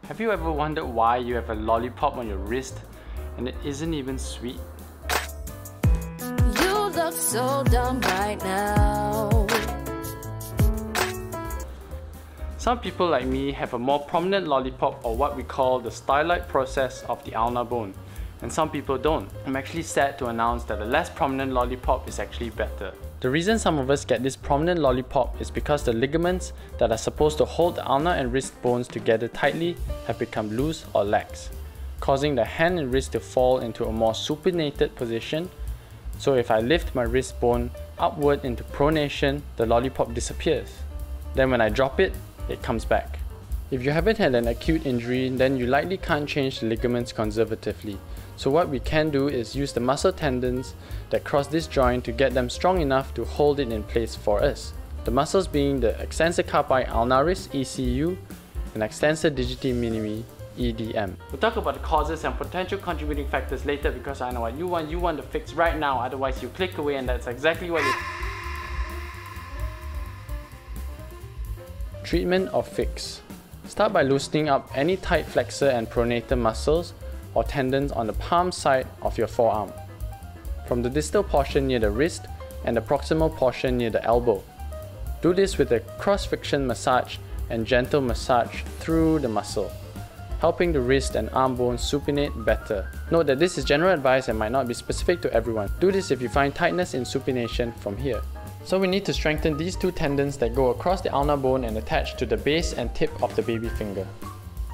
Have you ever wondered why you have a lollipop on your wrist and it isn't even sweet? You look so dumb right now. Some people like me have a more prominent lollipop, or what we call the styloid process of the ulnar bone, and some people don't. I'm actually sad to announce that a less prominent lollipop is actually better. The reason some of us get this prominent lollipop is because the ligaments that are supposed to hold the ulnar and wrist bones together tightly have become loose or lax, causing the hand and wrist to fall into a more supinated position. So if I lift my wrist bone upward into pronation, the lollipop disappears. Then when I drop it, it comes back. If you haven't had an acute injury, then you likely can't change the ligaments conservatively. So what we can do is use the muscle tendons that cross this joint to get them strong enough to hold it in place for us. The muscles being the extensor carpi ulnaris (ECU) and extensor digiti minimi (EDM). We'll talk about the causes and potential contributing factors later, because I know what you want. You want the fix right now, otherwise you click away, and that's exactly what you... Treatment or fix. Start by loosening up any tight flexor and pronator muscles or tendons on the palm side of your forearm, from the distal portion near the wrist and the proximal portion near the elbow. Do this with a cross-friction massage and gentle massage through the muscle, helping the wrist and arm bones supinate better. Note that this is general advice and might not be specific to everyone. Do this if you find tightness in supination from here. So we need to strengthen these two tendons that go across the ulnar bone and attach to the base and tip of the baby finger.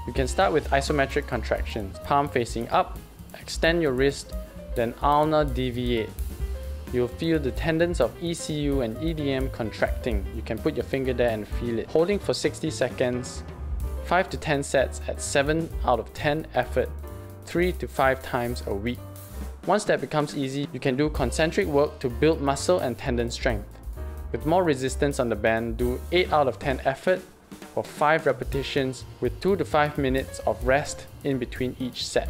You can start with isometric contractions, palm facing up, extend your wrist, then ulnar deviate. You'll feel the tendons of ECU and EDM contracting. You can put your finger there and feel it. Holding for 60 seconds, 5 to 10 sets at 7 out of 10 effort, 3 to 5 times a week. Once that becomes easy, you can do concentric work to build muscle and tendon strength. With more resistance on the band, do 8 out of 10 effort for 5 repetitions with 2 to 5 minutes of rest in between each set.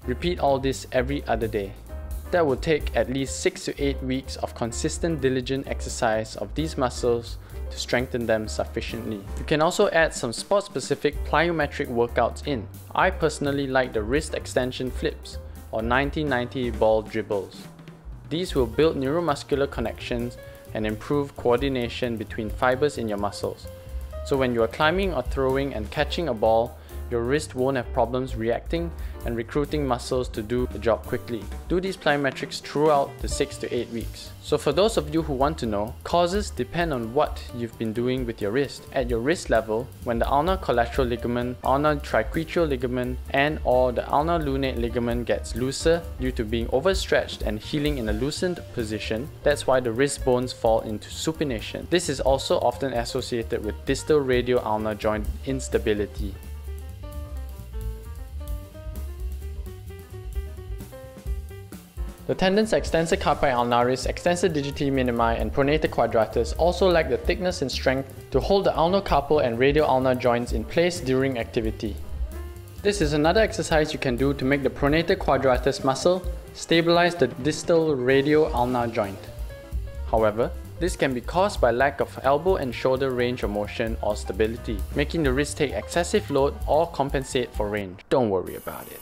Repeat all this every other day. That will take at least 6 to 8 weeks of consistent, diligent exercise of these muscles to strengthen them sufficiently. You can also add some sport-specific plyometric workouts in. I personally like the wrist extension flips or 90-90 ball dribbles. These will build neuromuscular connections and improve coordination between fibres in your muscles. So when you are climbing or throwing and catching a ball, your wrist won't have problems reacting and recruiting muscles to do the job quickly. Do these plyometrics throughout the 6 to 8 weeks. So for those of you who want to know, causes depend on what you've been doing with your wrist. At your wrist level, when the ulnar collateral ligament, ulnar triquetral ligament, and or the ulnar lunate ligament gets looser due to being overstretched and healing in a loosened position, that's why the wrist bones fall into supination. This is also often associated with distal radio-ulnar joint instability. The tendons extensor carpi ulnaris, extensor digiti minimi, and pronator quadratus also lack the thickness and strength to hold the ulno-carpal and radio-ulnar joints in place during activity. This is another exercise you can do to make the pronator quadratus muscle stabilize the distal radio-ulnar joint. However, this can be caused by lack of elbow and shoulder range of motion or stability, making the wrist take excessive load or compensate for range. Don't worry about it.